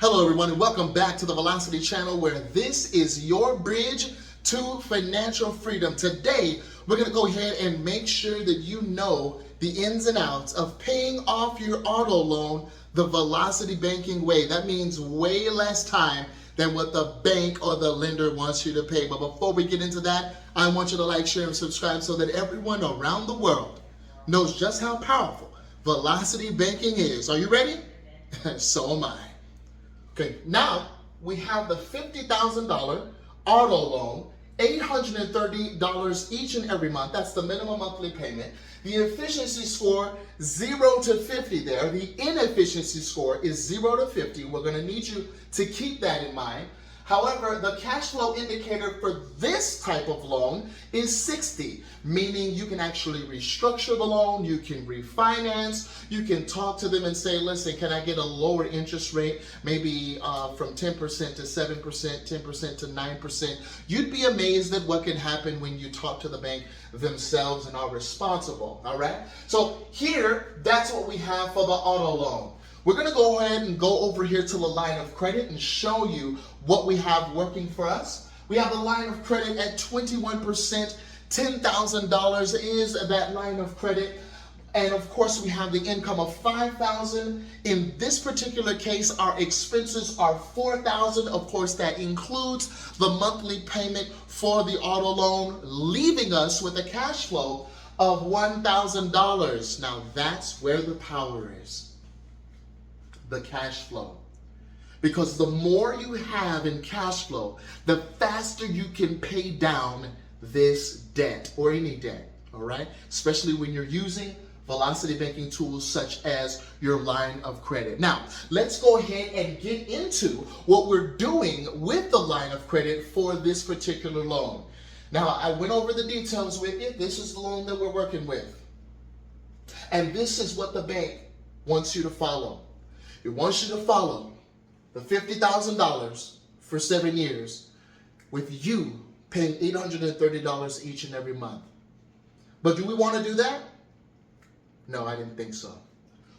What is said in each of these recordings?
Hello everyone and welcome back to the Velocity channel where this is your bridge to financial freedom. Today we're going to go ahead and make sure that you know the ins and outs of paying off your auto loan the Velocity banking way. That means way less time than what the bank or the lender wants you to pay. But before we get into that, I want you to like, share, and subscribe so that everyone around the world knows just how powerful Velocity banking is. Are you ready? So am I. Okay, now we have the $50,000 auto loan, $830 each and every month. That's the minimum monthly payment. The efficiency score, 0 to 50 there. The inefficiency score is 0 to 50. We're going to need you to keep that in mind. However, the cash flow indicator for this type of loan is 60, meaning you can actually restructure the loan, you can refinance, you can talk to them and say, listen, can I get a lower interest rate, maybe from 10% to 7%, 10% to 9%. You'd be amazed at what can happen when you talk to the bank themselves and are responsible, all right? So here, that's what we have for the auto loan. We're going to go ahead and go over here to the line of credit and show you what we have working for us. We have a line of credit at 21%. $10,000 is that line of credit. And of course, we have the income of $5,000. In this particular case, our expenses are $4,000. Of course, that includes the monthly payment for the auto loan, leaving us with a cash flow of $1,000. Now, that's where the power is. The cash flow. Because the more you have in cash flow, the faster you can pay down this debt or any debt, all right? Especially when you're using Velocity banking tools such as your line of credit. Now, let's go ahead and get into what we're doing with the line of credit for this particular loan. Now, I went over the details with you. This is the loan that we're working with. And this is what the bank wants you to follow. It wants you to follow the $50,000 for 7 years with you paying $830 each and every month. But do we want to do that? No, I didn't think so.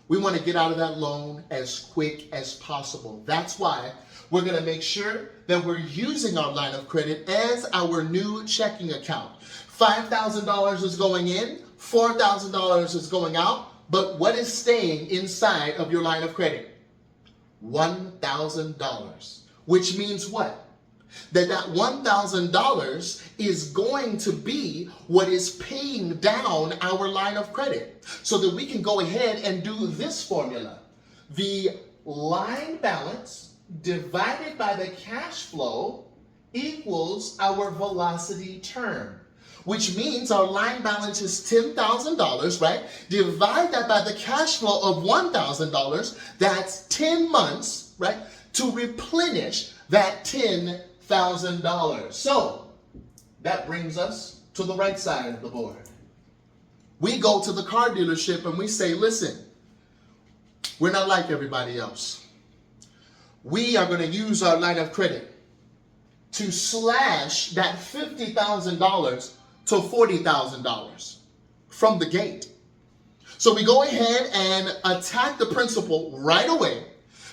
We want to get out of that loan as quick as possible. That's why we're going to make sure that we're using our line of credit as our new checking account. $5,000 is going in, $4,000 is going out. But what is staying inside of your line of credit? $1,000. Which means what? That $1,000 is going to be what is paying down our line of credit. So that we can go ahead and do this formula. The line balance divided by the cash flow equals our velocity term. Which means our line balance is $10,000, right? Divide that by the cash flow of $1,000, that's 10 months, right? To replenish that $10,000. So that brings us to the right side of the board. We go to the car dealership and we say, listen, we're not like everybody else. We are going to use our line of credit to slash that $50,000 to $40,000 from the gate. So we go ahead and attack the principal right away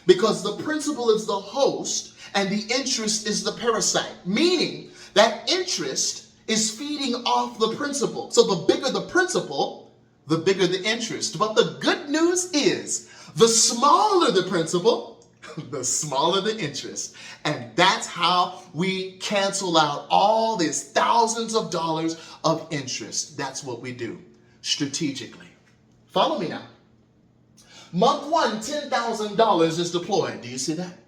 because the principal is the host and the interest is the parasite, meaning that interest is feeding off the principal. So the bigger the principal, the bigger the interest. But the good news is the smaller the principal, the smaller the interest. And that's how we cancel out all these thousands of dollars of interest. That's what we do strategically. Follow me now. Month one, $10,000 is deployed. Do you see that?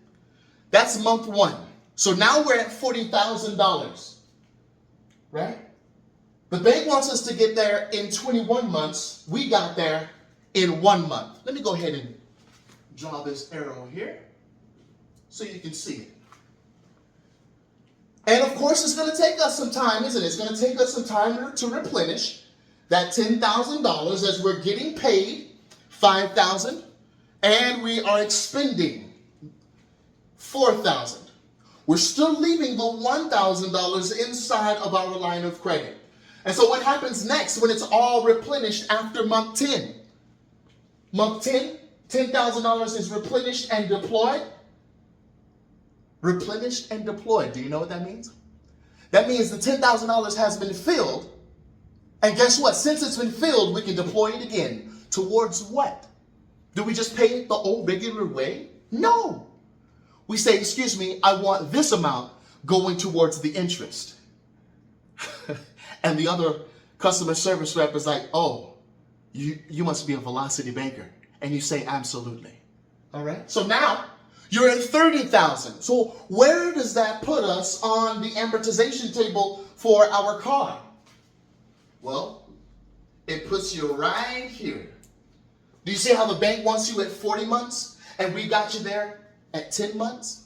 That's month one. So now we're at $40,000, right? The bank wants us to get there in 21 months. We got there in 1 month. Let me go ahead and draw this arrow here so you can see it. And of course, it's going to take us some time, isn't it? It's going to take us some time to replenish that $10,000 as we're getting paid $5,000 and we are expending $4,000. We're still leaving the $1,000 inside of our line of credit. And so what happens next when it's all replenished after month 10? Month 10, $10,000 is replenished and deployed. replenished and deployed. Do you know what that means? That means the $10,000 has been filled. And guess what? Since it's been filled, we can deploy it again. Towards what? Do we just pay it the old regular way? No. We say, excuse me, I want this amount going towards the interest. And the other customer service rep is like, oh, you must be a velocity banker. And you say, absolutely. All right. So now you're at 30,000. So where does that put us on the amortization table for our car? Well, it puts you right here. Do you see how the bank wants you at 40 months and we got you there at 10 months?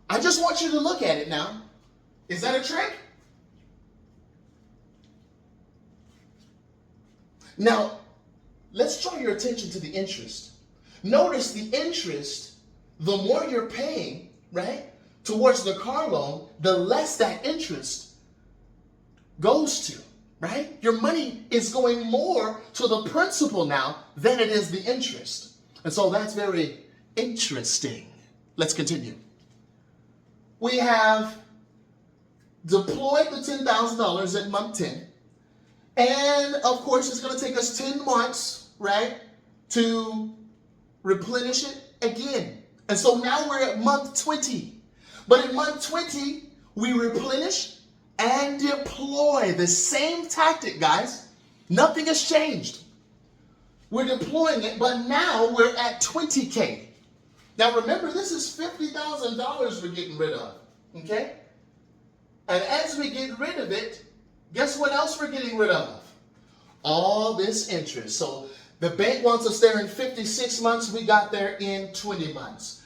I just want you to look at it now. Is that a trick? Now, let's draw your attention to the interest. Notice the interest, the more you're paying, right, towards the car loan, the less that interest goes to, right? Your money is going more to the principal now than it is the interest. And so that's very interesting. Let's continue. We have deployed the $10,000 at month 10. And of course, it's going to take us 10 months, right, to replenish it again. And so now we're at month 20. But in month 20, we replenish and deploy the same tactic, guys. Nothing has changed. We're deploying it, but now we're at 20K. Now remember, this is $50,000 we're getting rid of, okay? And as we get rid of it, guess what else we're getting rid of? All this interest. So the bank wants us there in 56 months. We got there in 20 months.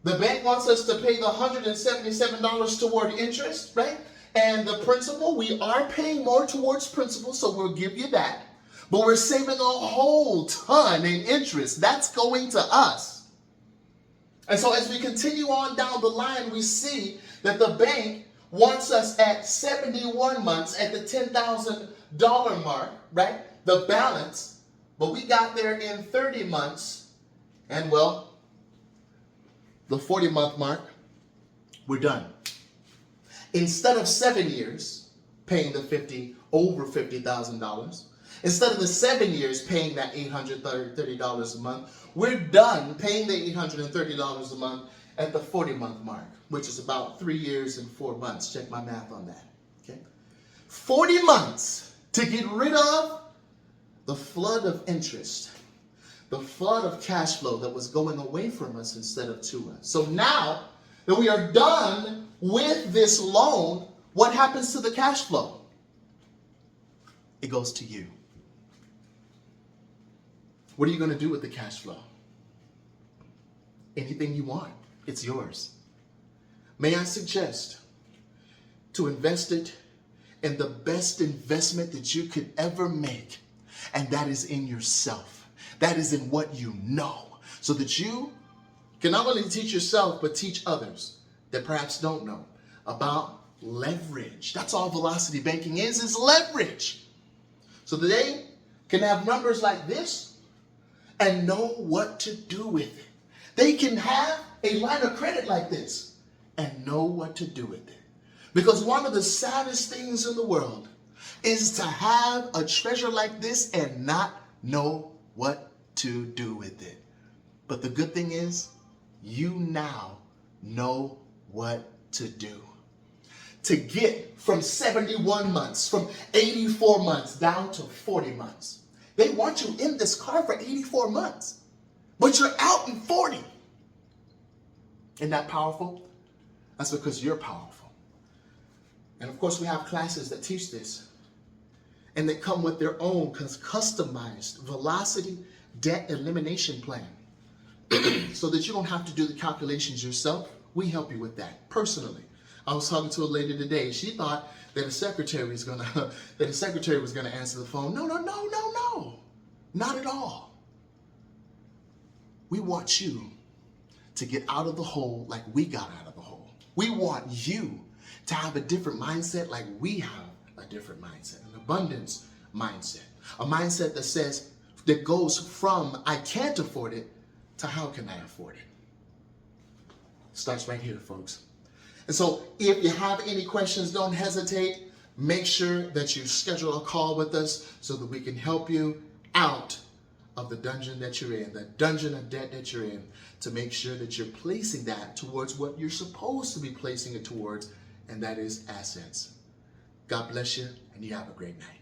The bank wants us to pay the $177 toward interest, right? And the principal, we are paying more towards principal, so we'll give you that. But we're saving a whole ton in interest. That's going to us. And so as we continue on down the line, we see that the bank wants us at 71 months at the $10,000 mark, right? The balance, but we got there in 30 months, and well, the 40-month mark, we're done. Instead of 7 years paying the over $50,000, instead of the 7 years paying that $830 a month, we're done paying the $830 a month at the 40-month mark, which is about 3 years and 4 months. Check my math on that. Okay, 40 months to get rid of the flood of interest, the flood of cash flow that was going away from us instead of to us. So now that we are done with this loan, what happens to the cash flow? It goes to you. What are you going to do with the cash flow? Anything you want. It's yours. May I suggest to invest it in the best investment that you could ever make, and that is in yourself. That is in what you know, so that you can not only teach yourself, but teach others that perhaps don't know about leverage. That's all velocity banking is leverage. So that they can have numbers like this and know what to do with it. They can have a line of credit like this and know what to do with it. Because one of the saddest things in the world is to have a treasure like this and not know what to do with it. But the good thing is, you now know what to do. To get from 71 months, from 84 months down to 40 months. They want you in this car for 84 months, but you're out in 40. Isn't that powerful? That's because you're powerful. And of course, we have classes that teach this, and they come with their own customized velocity debt elimination plan so that you don't have to do the calculations yourself. We help you with that personally. I was talking to a lady today. She thought that a secretary was gonna answer the phone. No, not at all. We want you to get out of the hole like we got out of the hole. We want you to have a different mindset like we have a different mindset, an abundance mindset, a mindset that goes from I can't afford it to how can I afford it. Starts right here, folks. And so if you have any questions, don't hesitate. Make sure that you schedule a call with us so that we can help you out of the dungeon that you're in, the dungeon of debt that you're in, to make sure that you're placing that towards what you're supposed to be placing it towards, and that is assets. God bless you, and you have a great night.